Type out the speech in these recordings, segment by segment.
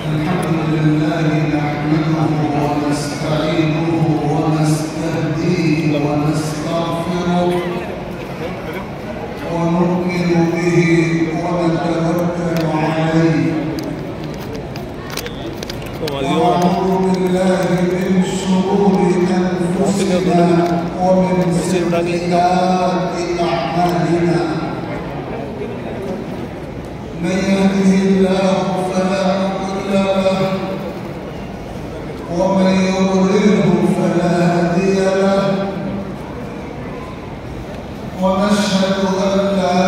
الحمد لله نحمده ونستعينه ونستهديه ونستغفره ونؤمن به ونتوكل عليه ونعوذ بالله من شرور أنفسنا ومن سيئات أعمالنا من يهده الله فلا مضل له ومن يضلله فلا هادي له ونشهد أن لا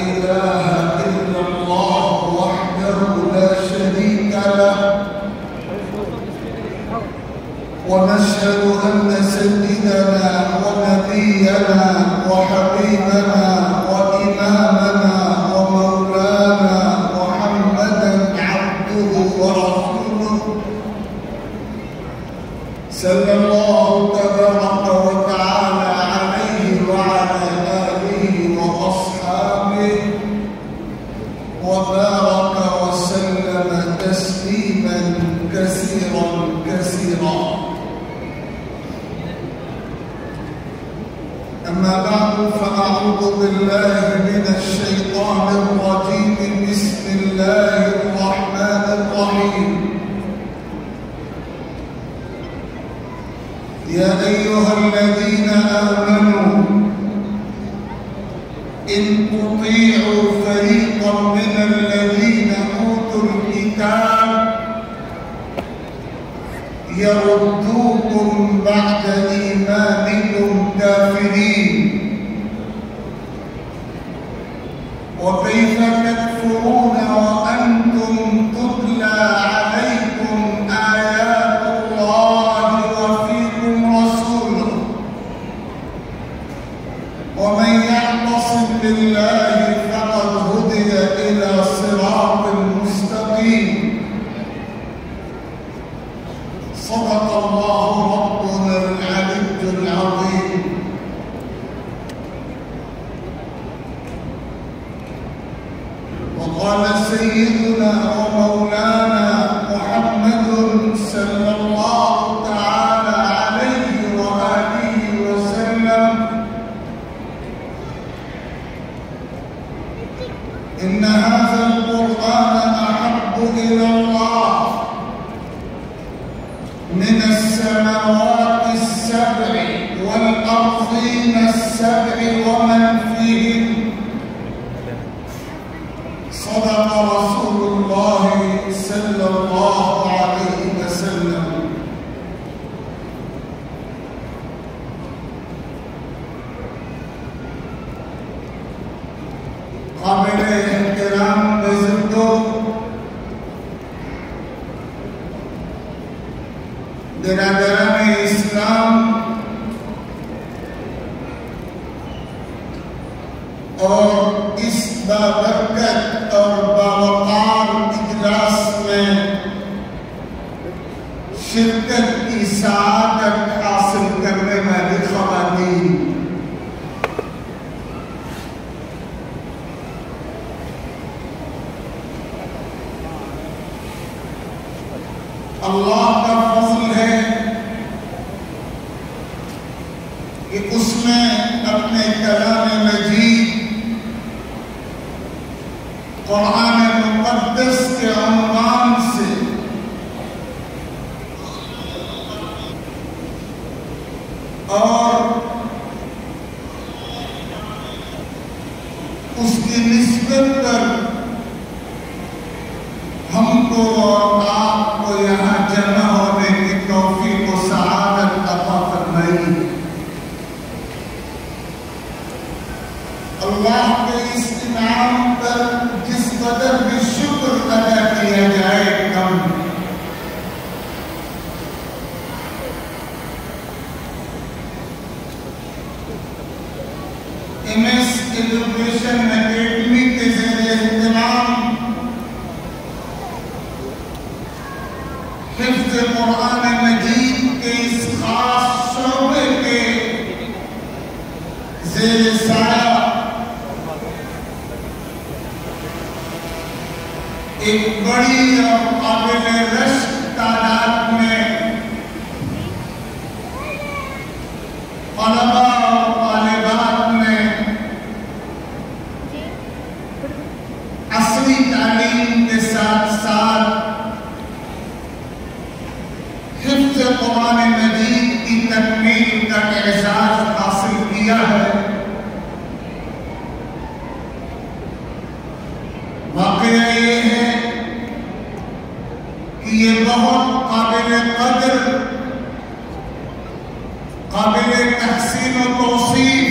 إله إلا الله وحده لا شريك له ونشهد أن سيدنا ونبينا وحبيبنا وإمامنا ومولانا محمدا عبده ورسوله صلى الله تبارك وتعالى عليه وعلى آله وأصحابه وبارك وسلم تسليما كثيرا كثيرا. أما بعد فأعوذ بالله من الشيطان الرجيم. بسم الله الرحمن الرحيم. يا أيها الذين آمنوا إن تطيعوا فريقا من الذين أوتوا الكتاب يردوكم بعد إيمانكم كافرين وكيف تكفرون وأنتم تتلى عليكم آيات الله وفيكم رسوله ومن يعتصم بالله فقد هدي إلى صراط مستقيم. صدق الله ربنا العلي العظيم. وقال سيدنا ومولانا محمد صلى الله تعالى عليه وآله وسلم إن هذا القرآن أحب إلى الله من السماوات السبع والأرضين السبع ومن فيهن. صدق رسول الله صلى الله عليه وسلم. قابل احترام بزرگوں برادران اسلام اور اس بابرکت اور باوقار اجلاس میں شرکت کی سعادت حاصل کرنے والی خواتین، اللہ کا فضل ہے کہ اس میں اپنے کلام مجید قرآن مقدس کے عنوان سے اور اس کی نسبت پر ہم کو اور آپ کو یہاں جمع ہونے کی توفیق و سعادت عطا فرمائی. اللہ کے اس انعام پر جس قدر بھی شکر ادا کیا جائے کم. MS ایجوکیشن اکیڈمی کے زیر اہتمام حفظ قرآن مجید کے اس خاص شعبے کے زیر سایہ ایک بڑی اور قابل رشک تعداد میں طلبا اور طالبات نے عصری تعلیم کے ساتھ ساتھ حفظ قرآن مجید کی تکمیل کا اعزاز حاصل کیا ہے۔ واقعہ یہ ہے کہ یہ بہت قابل قدر، قابل تحسین و توصیف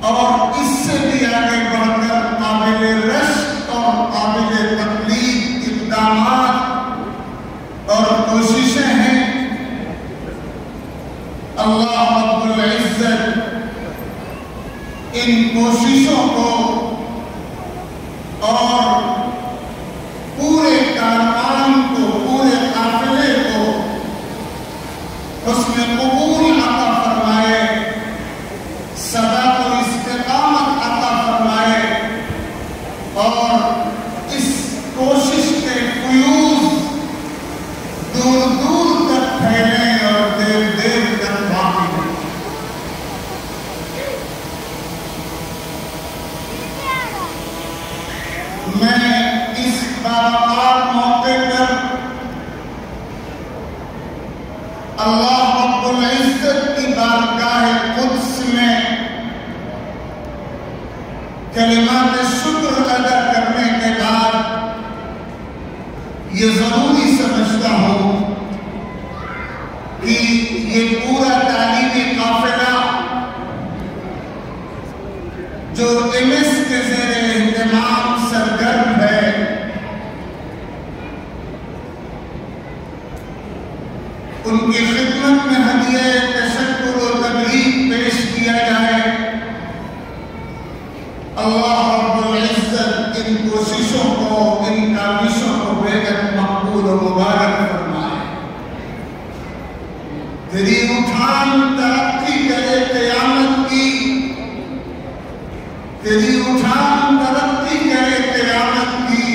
اور اس سے بھی آگے بڑھ کر قابل رشک اور قابل تقلید اقدامات اور کوششیں ہیں۔ اللہ رب العزت ان کوششوں کو اور پورے کاروان کو، پورے قافلے کو حسن قبول عطا فرمائے، ثبات و استقامت عطا فرمائے، اور اس کوشش کے فیوز دور دور تک پھیلیں اور دیر دیر تک باقی رہیں۔ میں اس بابار موقع پر اللہ رب العزت کی بارگاہ قدس میں کلمات شکر ادا کرنے کے بعد یہ ضروری سمجھتا ہوں کہ یہ پورا تعلیمی قافلہ جو ایم ایس کے زیر اہتمام سرگرم ہے، ان کی خدمت میں ہدیہ تشکر و تبریک پیش کیا جائے۔ اللہ رب العزت ان کوششوں کو، ان کاوشوں کو بے حد مقبول و مبارک فرمائے۔ تیری اٹھان ترقی کرے قیامت کی، تیری اٹھان ترقی کرے قیامت کی،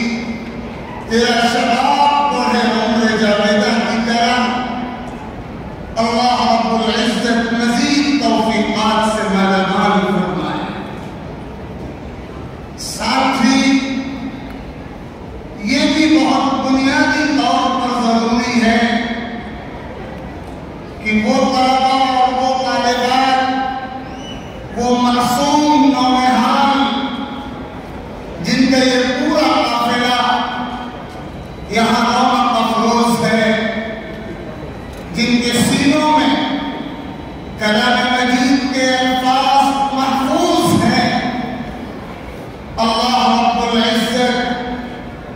تیرا شباب بڑھے عمر جاویدہ کی طرح۔ اللہ رب العزت مزید توفیقات سے مالا مال فرمائے۔ ساتھ ہی یہ بھی بہت بنیادی طور پر ضروری ہے کہ وہ طلبا اور وہ طالبات، وہ معصوم نونہال جن کا یہ پورا قافلہ یہاں رونق افروز ہے، جن کے سینوں میں کلام مجید کے الفاظ محفوظ ہیں، اللہ رب العزت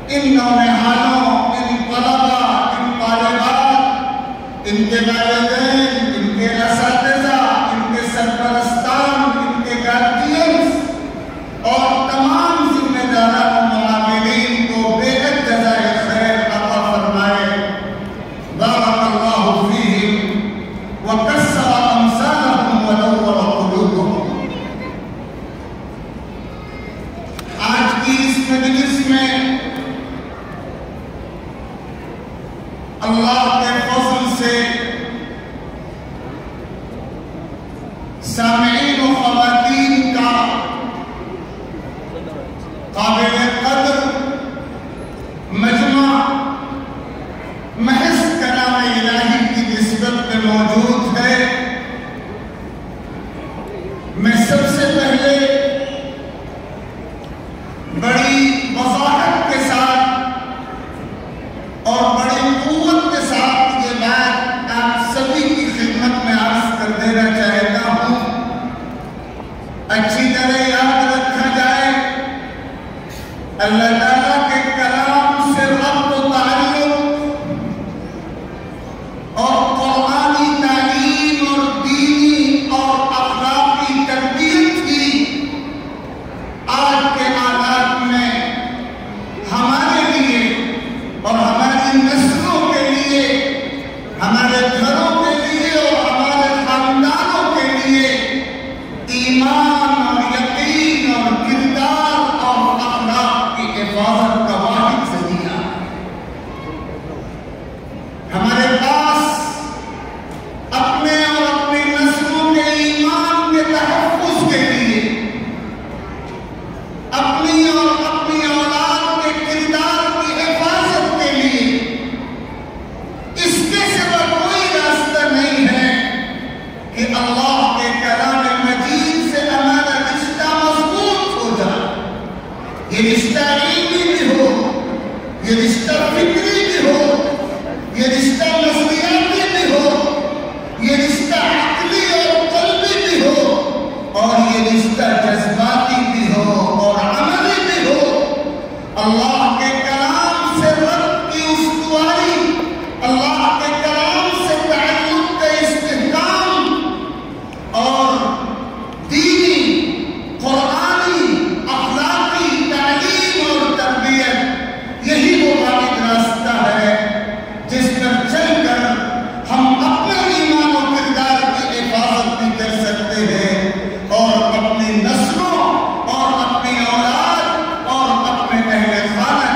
ان نونہالوں، ان طلبا، ان طالبات، ان کے والدین، ان کے اساتذہ، ان کے سرپرستان، ان کے گارڈینز اور تمام ذمہ داران و معاملین کو بے حد جزائے خیر عطا فرمائے۔ بارک اللہ فیہم وکسر امثالہم ونور قلوبہم۔ آج کی اس مجلس میں اللہ کے فضل سے سامعین و خواتین کا قابل قدر مجمع محض کلام الہی کی نسبت میں موجود ہے۔ میں سب سے پہلے بڑی وضاحت کے ساتھ اور بڑی قوت کے ساتھ یہ بات آپ سبھی کی خدمت میں عرض کر دینا چاہتا ہوں۔ اچھی طرح یاد رکھا جائے، اللہ تعالیٰ کے کلام سے ربط و تعلق اور قرآنی تعلیم اور دینی اور اخلاقی تربیت کی آج کے حالات میں ہمارے لیے اور ہماری نسلوں کے لیے، ہمارے گھروں کے لیے اور ہمارے خاندانوں کے لیے ایمان اور یقین اور کردار اور اخلاق کی حفاظت کا واحد ذریعہ ہے۔ ہمارے پاس اپنے اور اپنی نسلوں کے ایمان کے تحفظ کے لیے، اپنی اور اپنی اولاد کے کردار کی حفاظت کے لیے اس کے سوا کوئی راستہ نہیں ہے کہ اللہ کے کلام مجید سے ہمارا رشتہ مضبوط ہو جائے۔ یہ رشتہ علمی بھی ہو، یہ رشتہ فکری بھی ہو، یہ رشتہ نظریاتی بھی ہو، یہ رشتہ عقلی اور قلبی بھی ہو، اور یہ رشتہ جذباتی بھی ہو اور عملی بھی ہو۔ اللہ کے کلام سے رب کی استواری، اللہ کے کلام سے تعلق کا استحکام اور دینی، قرآنی، اخلاقی تعلیم اور تربیت، یہی وہ واحد راستہ ہے جس پر چل کر ہم اپنے ایمان و کردار کی حفاظت بھی کر سکتے ہیں اور اپنی نسلوں اور اپنی اولاد اور اپنے اہل خانہ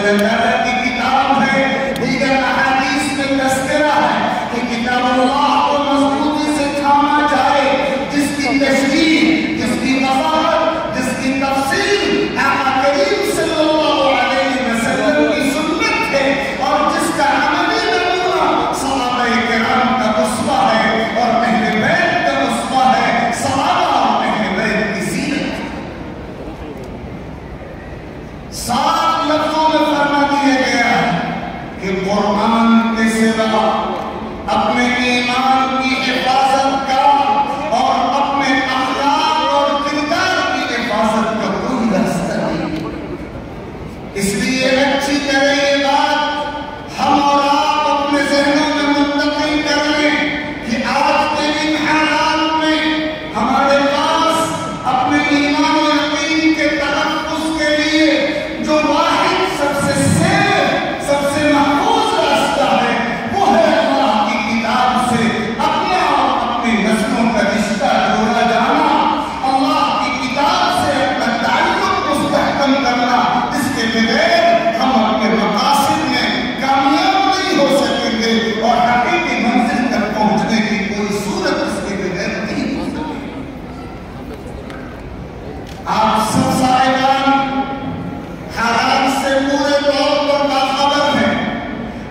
اللہ تعالیٰ کی کتاب ہے. دیگر احادیث میں تذکرہ ہے کہ کتاب اللہ کو مضبوطی سے تھاما جائے، جس کی تشریح، جس کی وضاحت، جس کی تفصیل آقا کریم صلی اللہ علیہ وسلم کی سنت ہے، اور جس کا عملی نمونہ صحابہ کرام کا اسوہ ہے اور اہل بیت کا اسوہ ہے. صحابہ اور اہل بیت کی سیرت 7 لفظوں میں فرما دیا گیا ہے کہ قرآن کے سوا اپنے ایمان کی حفاظت کا اور اپنے اخلاق اور کردار کی حفاظت کا کوئی راستہ نہیں. اس لیے اچھی طرح یہ بات ہم اور آپ اپنے ذہنوں میں منتقل کر لیں کہ آج کے ان حالات میں ہمارے پاس اپنے ایمان و یقین کے تحفظ کے لیے جو واحد سب سے سیف، سب سے محفوظ راستہ ہے، وہ ہے اللہ کی کتاب سے اپنا اور اپنی نسلوں کا رشتہ جوڑا جانا، اللہ کی کتاب سے اپنا تعلق مستحکم کرنا، جس کے بغیر ہم اپنے مقاصد میں کامیاب نہیں ہو سکیں گے اور حقیقی منزل تک پہنچنے کی کوئی صورت اس کے بغیر نہیں ہو سکتی. آپ سب صاحبان حالات سے پورے طور پر باخبر ہیں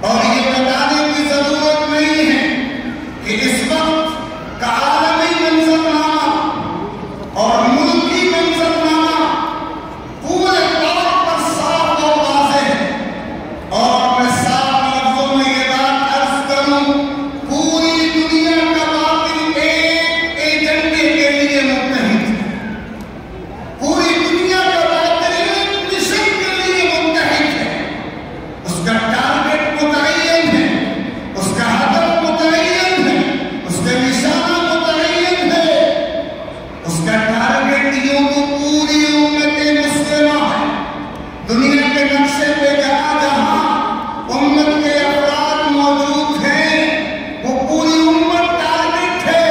اور یہ بتانے کی ضرورت نہیں ہے کہ اس وقت کا عالمی منظرنامہ اور ملکی منظرنامہ پورے طور پر صاف اور واضح ہے. اور میں صاف لفظوں میں یہ بات عرض کروں، پوری دنیا کا باطل ایک ایجنڈے کے لیے متحد ہے. پوری دنیا کا باطل ایک مشن کے لیے متحد ہے. اس کا ٹارگٹ متعین ہے، اس کا ہدف متعین ہے، اس کا نشانہ متعین ہے. اس کا ٹارگٹ یوں تو پوری امت مسلمہ ہے. دنیا کے نقشے پہ جہاں جہاں امت کے افراد موجود ہیں وہ پوری امت ٹارگٹ ہے،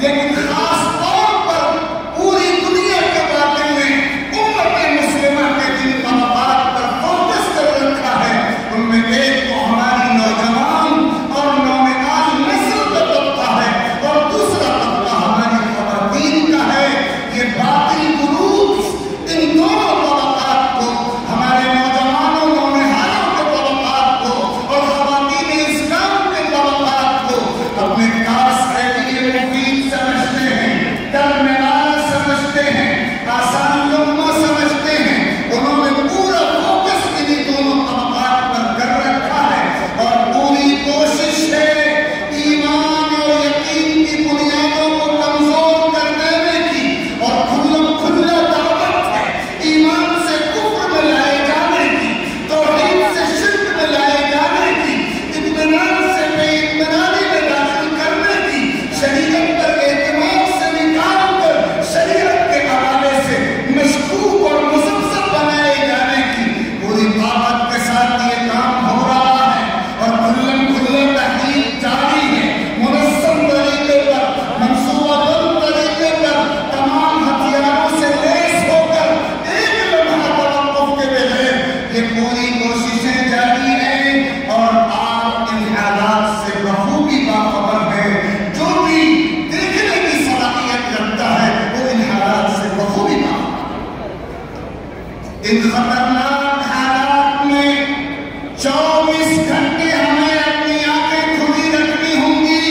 لیکن خاص طور پر پوری دنیا کے باطل نے امت مسلمہ کے جن طبقات پر فوکس کر رکھا ہے، ان میں ایک تو ہماری نوجوان اور نونہال نسل کا طبقہ ہے اور دوسرا طبقہ ہماری خواتین کا ہے. یہ باطل گروپس ان دونوں طبقات کو، ہمارے نوجوانوں نونہالوں کے طبقات کو اور خواتین اسلام کے طبقات کو اپنے کاس کے لیے مفید سمجھتے ہیں، کرنے والا سمجھتے ہیں، آسان لقمہ سمجھتے ہیں. انہوں نے پورا فوکس انہی دونوں طبقات پر کر رکھا ہے اور پوری کوشش ہے ایمان اور یقین کی بنیادوں کو کمزور کر دینے کی، اور کھلا دعوت ہے ایمان سے کفر میں لائے جانے کی، توحید سے شرک میں لائے جانے کی، اطمینان سے بے اطمینانی میں داخل کرنے کی، شریعت پر اعتماد سے نکال کر شریعت کے حوالے سے مشکوک اور مسلسل بنائے جانے کی پوری طاقت کے ساتھ یہ کام ہو رہا ہے. اور کھلا تحقیق جاری ہے، منظم طریقے پر، منصوبہ بند طریقے پر، تمام ہتھیاروں سے لیس ہو کر ایک لمحہ توقف کے بغیر یہ پوری کوششیں جاری ہیں. اور آپ ان حالات سے بخوبی باخبر ہیں. جو بھی دیکھنے کی صلاحیت رکھتا ہے وہ ان حالات سے بخوبی باخبر ہے. ان خطرناک حالات میں 24 گھنٹے ہمیں اپنی آنکھیں کھلی رکھنی ہوں گی.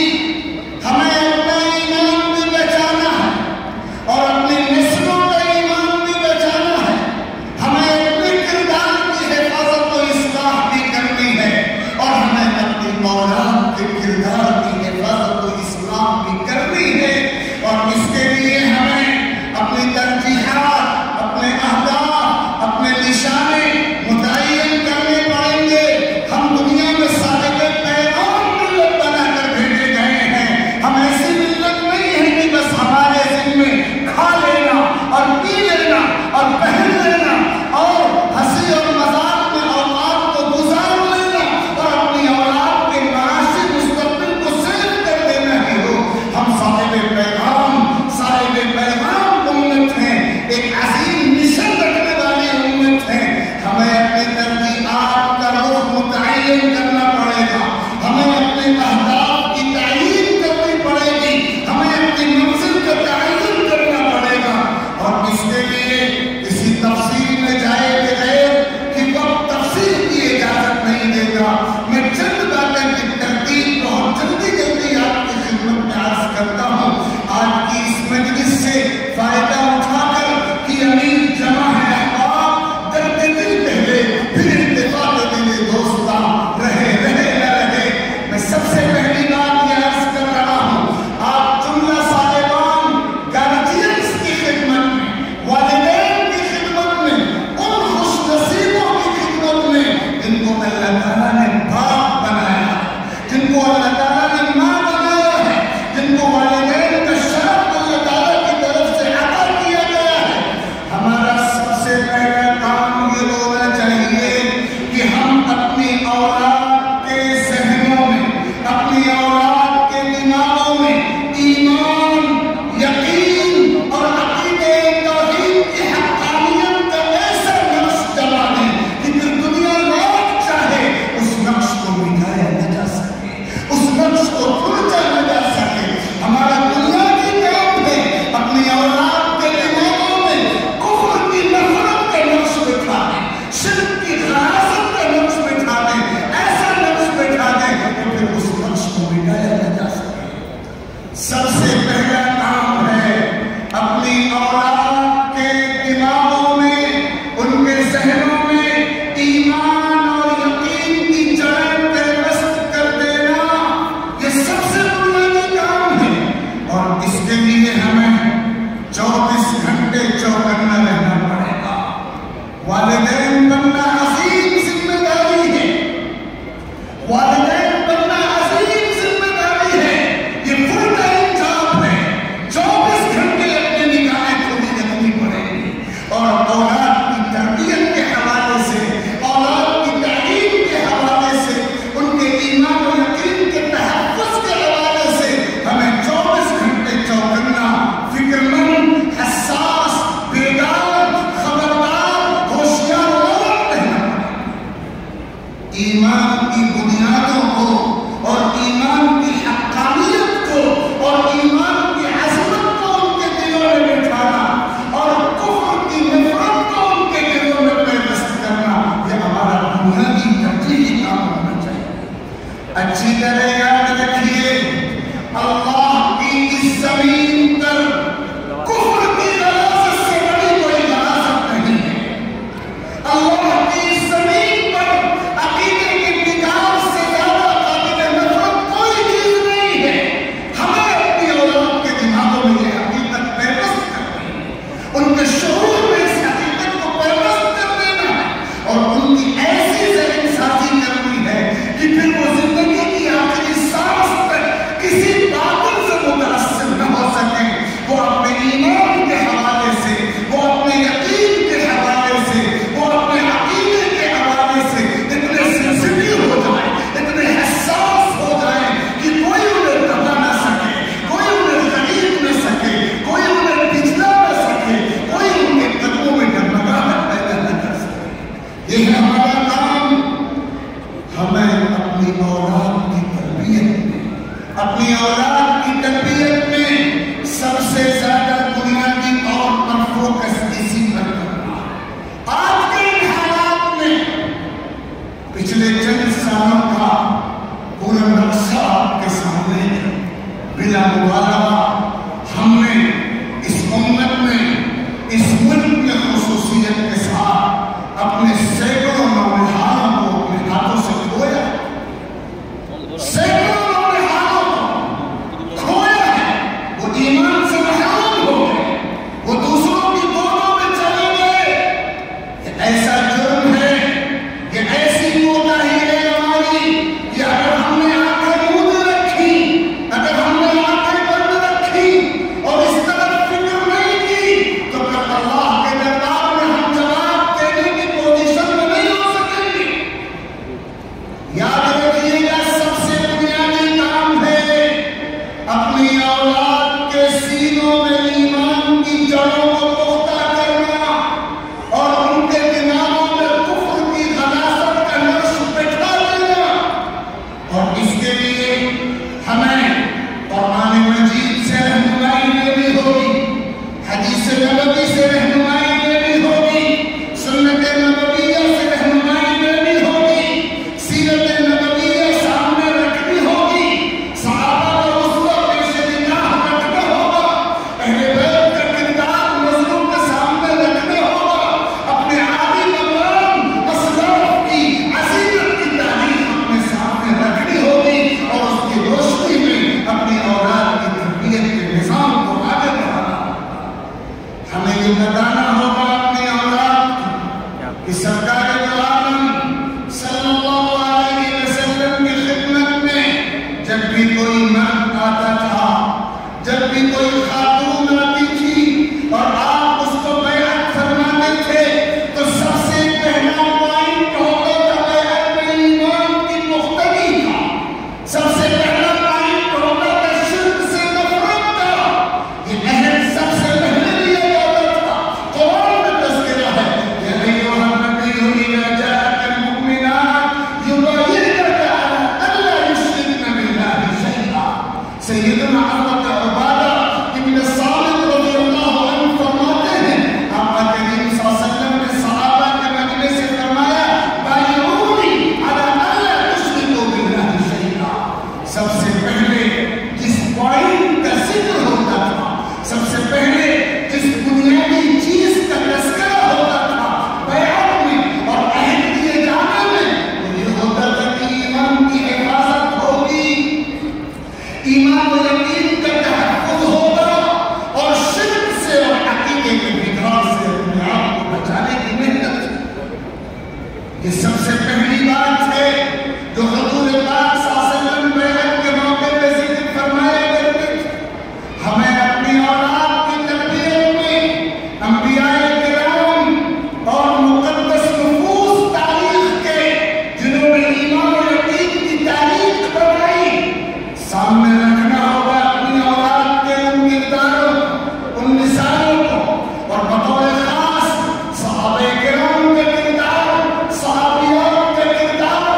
ہمیں اپنا ایمان بھی بچانا ہے اور اپنی نسلوں کا ایمان بھی بچانا ہے. ہمیں اپنے کردار کی حفاظت و اصلاح بھی کرنی ہے اور ہمیں اپنی اولاد کے کردار کی حفاظت و اصلاح بھی کرنی ہے. اور اس کے لیے ہمیں اپنی ترجیحات، اپنے اہداف، اپنے نشان ایمان کی بنیادوں کو اور ایمان کی حقانیت کو اور ایمان کی عظمت کو ان کے دلوں میں بٹھانا اور کفر کی نفرت کو ان کے دلوں میں پیوست کرنا، یہ ہمارا بنیادی ترجیحی کام ہونا چاہیے۔ اچھی طرح یاد رکھیے، اللہ کی اس زمین پر کفر کی غلاظت سے بڑی کوئی غلاظت نہیں ہے۔ اللہ کی اس زمین پر عقیدے کی بگاڑ سے زیادہ قابل نفرت کوئی چیز نہیں ہے۔ ہمیں اپنی اولاد کے دماغوں میں یہ حقیقت پیوست کرنی ہے، ان کے شعور میں اس حقیقت کو پیوست کر دینا ہے اور ان کی ایسی ذہن سازی کرنی ہے کہ پھر وہ زندگی کی آخری سانس تک کسی باطل سے متاثر نہ ہو سکے۔ وہ اپنے ایمان کے حوالے سے، وہ اپنے یقین کے حوالے سے، وہ اپنے عقیدے کے حوالے سے اتنے سینسٹیو ہو جائیں، اتنے حساس ہو جائیں کہ کوئی انہیں دبا نہ سکے، کوئی انہیں خرید نہ سکے، کوئی انہیں پچھلا نہ سکے، کوئی ان کے قدموں میں ڈگمگاہٹ پیدا نہ کر سکے۔ یہ ہے ہمارا کام۔ ہمیں اپنی اولاد کی تربیت میں، اپنی اولاد کی تربیت میں سب سے زیادہ بنیادی طور پر فوکس اسی پر کرنا۔ آج کے ان حالات میں پچھلے چند سالوں کا پورا نقشہ آپ کے سامنے ہے۔ بلا مبالغہ ہم نے اس امت میں، اس ملک میں خصوصیت کے ساتھ اپنے سینکڑوں نوجوانوں کو اپنے ہاتھوں سے کھویا، سینکڑوں نوجوانوں کو کھویا ہے۔ وہ ایمان سے محروم ہو گئے، وہ دوسروں کی گودوں میں چلے گئے۔ یہ ایسا جرم ہے، یہ ایسی کوتاہی ہے ہماری کہ اگر ہم نے آنکھیں موندے رکھی، اگر ہم نے آنکھیں بند رکھی اور اس طرف فکر نہیں کی تو پھر اللہ کے دربار میں ہم جواب دینے کی پوزیشن میں نہیں ہو سکیں گے۔ یاد رکھیے گا، سب سے بنیادی کام ہے اپنی اولاد کے سینوں میں ایمان کی جڑوں کو پختہ کرنا اور ان کے دماغوں میں کفر کی غلاظت کا نقش بٹھا دینا۔ اور اس کے لیے ہمیں قرآن مجید سے رہنمائی لینی ہوگی، حدیث نبوی سے رہنمائی لینی ہوگی، سنت نبویہ سے رہنمائی لینی ہوگی، سیرت نبویہ سامنے رکھنی ہوگی، صحابہ کا اسوہ پیش نگاہ رکھنا ہوگا، اہل بیت کا کردار نظروں کے سامنے رکھنا ہوگا، اپنے عالی مقام اسلاف کی عظیمت کی تاریخ اپنے سامنے رکھنی ہوگی اور اس کی روشنی میں اپنی اولاد کی تربیت کے نظام کو آگے بڑھانا ہوگا۔ ہمیں یہ بتانا ہوگا اپنی اولاد کو کہ سرکار دو عالم صلی اللہ علیہ وسلم کی خدمت میں جب بھی کوئی مرد آتا تھا، جب بھی کوئی خاتون آتی تھی اور آپ اس کو بیعت فرماتے تھے تو سب سے پہلا پوائنٹ ہوتا تھا بیعت میں ایمان کی پختگی کا، سب سے پہلا پوائنٹ ہوتا تھا شرک سے نفرت کا۔ یہ عہد سب سے پہلے لیا جاتا تھا۔ قرآن میں تذکرہ ہے، یا ایھا النبی اذا جاءک المؤمنات یبايعنک علی الا یشرکن باللہ شیئا۔ سیدنا حضرت عبادہ ابن الصامت رضی اللہ عنہ فرماتے ہیں، آقا کریم صلی اللہ علیہ وسلم نے صحابہ کے مجلس سے فرمایا، بایعونی علی الا تشرکوا باللہ شیئا۔ سب سے پہلے جس پوائنٹ کا ذکر ہوتا تھا، سب سے پہلے جس بنیادی چیز کا تذکرہ ہوتا تھا بیعت میں اور عہد دیے جانے میں، وہ یہ ہوتا تھا کہ ایمان کی حفاظت ہوگی، ایمان و یقین کا تحفظ ہوگا اور شرک سے اور عقیدے کے بگاڑ سے اپنے آپ کو بچانے کی محنت۔ یہ سب سے پہلی بات ہے جو حضور پاک صلی اللہ علیہ وسلم بیعت کے موقع پہ ذکر فرمایا کرتے تھے۔ ہمیں اپنی اولاد کی تربیت میں انبیاء کرام اور مقدس نفوس تاریخ کے جنہوں نے ایمان و یقین کی تاریخ بنائی سامنے رکھنا ہوگا، اپنی اولاد کے ان کرداروں کو، ان مثالوں کو، اور بطور خاص صحابہ کرام کے کردار، صحابیات کے کردار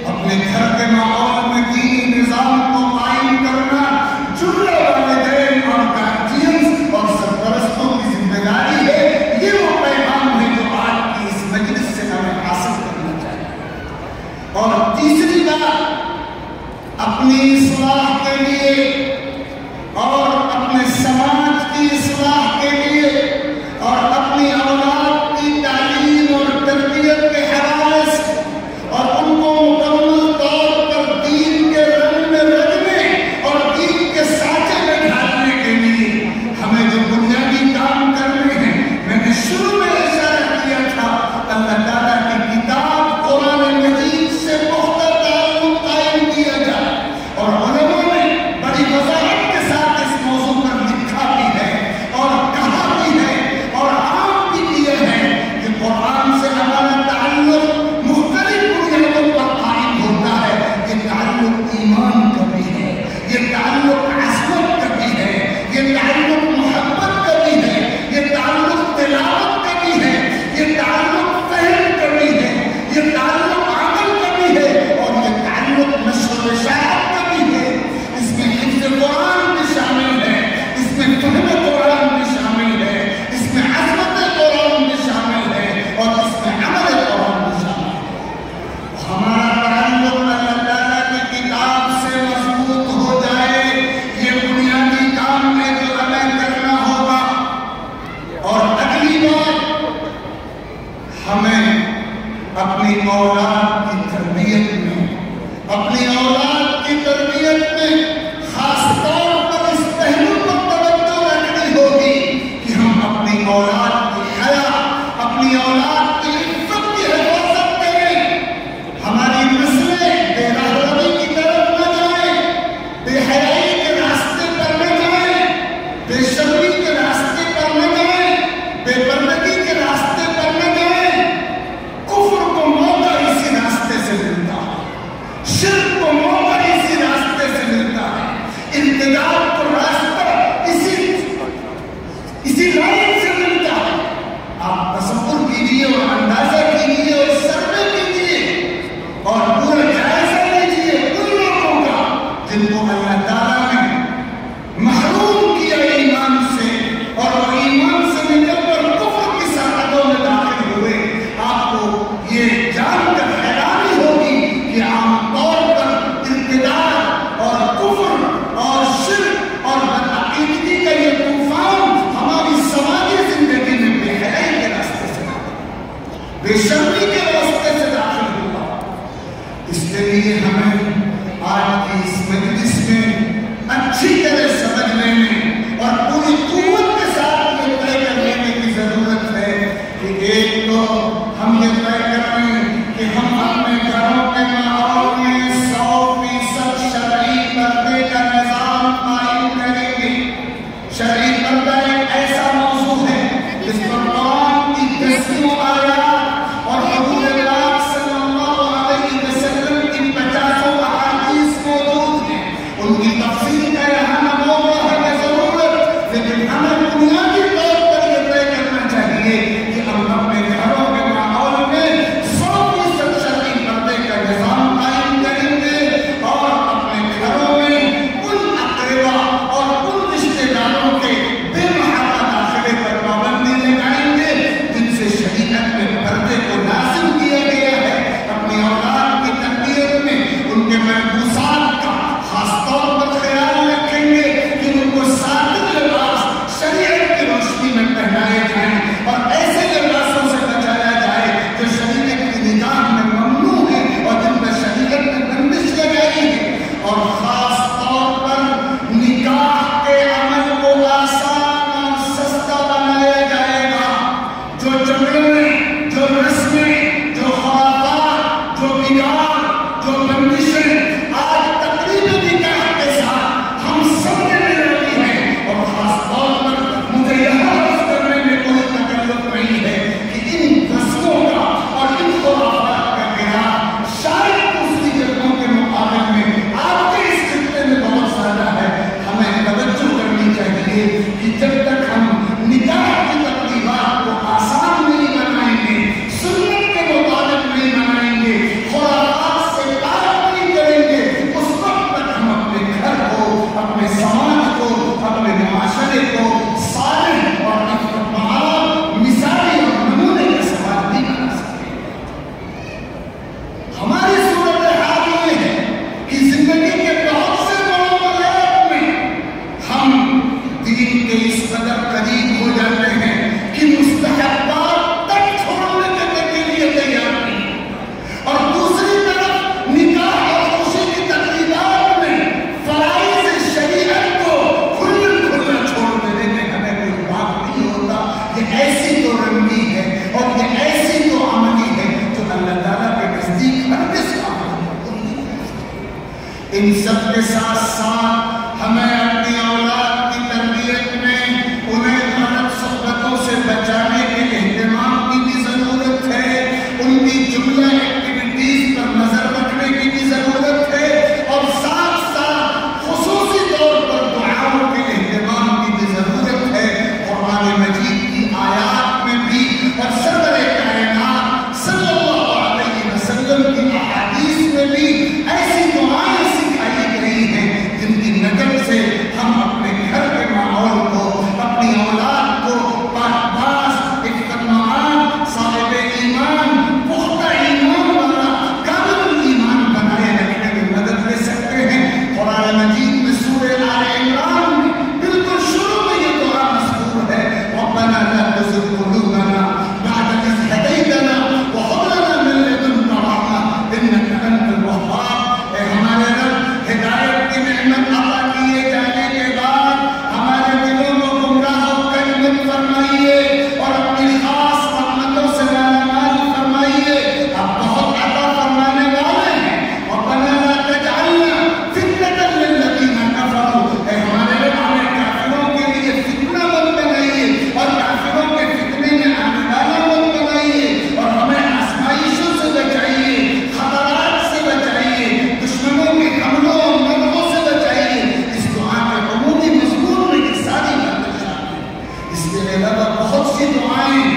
اپنے گھر کے ماحول میں دین نظام کو قائم کرنا جملہ والدین اور گارجینز اور سرپرستوں کی ذمہ داری ہے. یہ وہ پیغام ہے جو آج کی اس مجلس سے ہمیں حاصل کرنا چاہیے. اور تیسری بات، اپنی اصلاح کے لیے اور اپنے سماج کی اصلاح کے لیے اور اپنی اولاد کی تعلیم اور تربیت کے حوالے سے اور ان کو مکمل طور پر دین کے رنگ میں رنگنے اور دین کے سانچے میں ڈھالنے کے لیے ہمیں جو بنیادی کام کرنے ہیں، میں نے شروع میں اشارہ کیا تھا، اللہ تعالیٰ کی کتاب قرآن مجید سے پختہ تعلق قائم کیا جائے. اور علماء نے بڑی وضاحت کے ساتھ اس موضوع پر لکھا بھی ہے اور کہا بھی ہے اور عام بھی کیا ہے کہ قرآن سے ہمارا تعلق مختلف بنیادوں پر قائم ہوتا ہے. یہ تعلق ایمان کا بھی ہے، یہ تعلق عصمت کا بھی ہے، یہ تعلق محبت کا بھی ہے، یہ تعلق تلاوت کا بھی ہے، یہ تعلق فہم کا بھی ہے، یہ تعلق عمل کا بھی ہے، اور یہ تعلق نشر و اشاعت کا بھی ہے. اس میں حفظ قرآن بھی شامل ہے، اس میں فہم قرآن بھی شامل ہے، اس میں عظمت قرآن بھی شامل ہے، اور اس میں عمل قرآن بھی شامل ہے. ہمارا تعلق اللہ تعالیٰ کی کتاب سے مضبوط ہو جائے، یہ بنیادی کام ہے جو ہمیں کرنا ہوگا. اور اگلی بات، ہمیں اپنی اولاد کی تربیت میں، اپنی اولاد کی تربیت میں خاص طور پر اس پہلو پر توجہ رکھنی ہوگی کہ ہم اپنی اولاد کی حیا، اپنی اولاد کی عزت کی حفاظت کریں. ہماری نسلیں بے راہروی کی طرف نہ جائیں، بے حیائی کے راستے پر نہ جائیں، بے شرمی کے راستے پر نہ جائیں، بے پردگی کے راستے پر نہ جائیں. کفر کو موقع اسی راستے سے ملتا ہے، شرک کو موقع اسی راستے سے ملتا ہے، انتداب کو راستہ اسی لائن سے ملتا ہے. آپ تصور کیجئے اور اندازہ کیجئے اور سروے کیجئے اور پورا جائزہ لیجئے ان لوگوں کا جن کو اللہ تعالیٰ نے محروم کیا ایمان سے، اور وہ ایمان سے نکل کر کفر کی سرحدوں میں داخل ہوئے. آپ کو یہ جان کر حیرانی ہوگی کہ عام طور پر ارتداد اور کفر اور شرک اور بدعقیدگی کا یہ طوفان ہماری سماجی زندگی میں بے حیائی کے راستے سے بے شرمی کے راستے سے داخل ہوا. اس کے لیے ہمیں آج کی اس مجلس میں اچھی طرح سمجھ لینے اور پوری قوت کے ساتھ یہ طے کر لینے کی ضرورت ہے کہ ایک تو ہم یہ طے کر لیں کہ ہم اپنے گھروں کے ماحول میں 100% شرعی پردے کا نظام قائم کریں گے. شرعی پردہ ایک ایسا موضوع ہے جس پر قرآن کی 10 آیات اور حضور پاک صلی اللہ علیہ وسلم کی 50 احادیث موجود ہیں. ان کی تفصیل کا یہاں نہ موقع ہے نہ ضرورت، لیکن ہمیں بنیادی طور پر یہ طے کرنا چاہیے کہ ہم اپنے گھروں کے ماحول میں 100% شرعی پردے کا نظام قائم کریں گے اور اپنے گھروں میں ان اقربا اور ان رشتے داروں کے بے محابہ داخلے پر پابندی لگائیں گے جن سے شریعت میں پردے کو لازم کیا گیا ہے. اپنی اولاد کی تربیت میں ان کے محبوسات کا خاص طور پر خیال رکھیں گے کہ ان کو ساتھ لباس شریعت کی روشنی میں پہنائے جائیں اور ایسے لباسوں سے بچایا جائے جو شریعت کی نگاہ میں ممنوع ہے اور جن پر شریعت نے بندش لگائی ہے. اور خاص طور پر نکاح کے عمل کو آسان اور سستا بنایا جائے گا. جو جبریں، جو رسمیں، جو خرافات، جو بگاڑ، جو بندشیں آج تقریب نکاح کے ساتھ ہم سب نے ملائی ہیں، اور خاص طور پر مجھے یہاں عرض کرنے میں کوئی تکلف نہیں ہے کہ ان رسموں کا اور ان خرافات کا گرا شاید دوسری جگہوں کے مقابل میں آپ کے اس خطے میں بہت زیادہ ہے. ہمیں توجہ کرنی چاہیے کہ جب تک ہم نکاح کی تقریبات کو آسان نہیں بنائیں گے، سنت کے مطابق نہیں بنائیں گے، خرافات سے ان سب کے ساتھ ساتھ ہمیں اپنی اولاد کی تربیت میں انہیں غلط صحبتوں سے بچانے کے اہتمام کی بھی ضرورت ہے، ان کی جملہ ایکٹیویٹیز پر نظر رکھنے کی بھی ضرورت ہے، اور ساتھ ساتھ خصوصی طور پر دعاؤں کے اہتمام کی بھی ضرورت ہے۔ قرآن مجید کی آیات میں بھی اور سرور کائنات صلی اللہ علیہ وسلم کی احادیث میں بھی ایسی دعائیں سکھائی گئی ہیں جن کی نظر سے ہم اپنے گھر کے ماحول کو، اپنی اولاد کو پاک باز، عفت مآب، صاحب ایمان، پختہ ایمان والا، کامل ایمان بنائے رکھنے میں مدد لے سکتے ہیں۔ قرآن مجید میں سورہ آل عمران میں بالکل شروع میں یہ دعا مذکور ہے، ربنا لا تزغ قلوبنا بعد إذ هديتنا وهب لنا من لدنك رحمة إنك أنت الوهاب۔ اے ہمارے رب، ہدایت کی نعمت عطا کیے جانے کے بعد ہمارے دلوں کو گمراہ و کج مت فرمائیے اور اپنی خاص رحمتوں سے مالا فرمائیے۔ آپ بہت عطا فرمانے والے ہیں۔ ربنا لا تجعلنا فتنة للذین کفروا۔ اے ہمارے رب، ہمیں کافروں کے لیے فتنہ مت بنائیے اور کافروں کے فتنے میں آنے والا مت بنائیے، اور ہمیں آزمائشوں سے بچائیے، خطرات سے بچائیے، دشمنوں کے حملوں اور مددوں سے بچائیے۔ اس دعا کے عمومی مضمون میں یہ ساری باتیں شامل ہیں۔ اس کے علاوہ بہت سی دعائیں،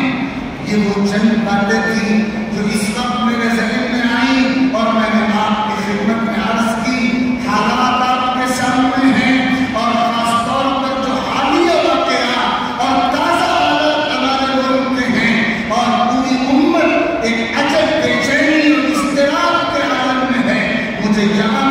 یہ وہ چند باتیں تھیں جو اس وقت میرے ذہن میں آئیں اور میں نے آپ کی خدمت میں عرض کی۔ حالات آپ کے سامنے ہیں، اور خاص طور پر جو حالیہ واقعات اور تازہ حالات ہمارے ملک کے ہیں، اور پوری امت ایک عجب بے چینی اور اضطراب کے عالم میں ہے۔ مجھے یہاں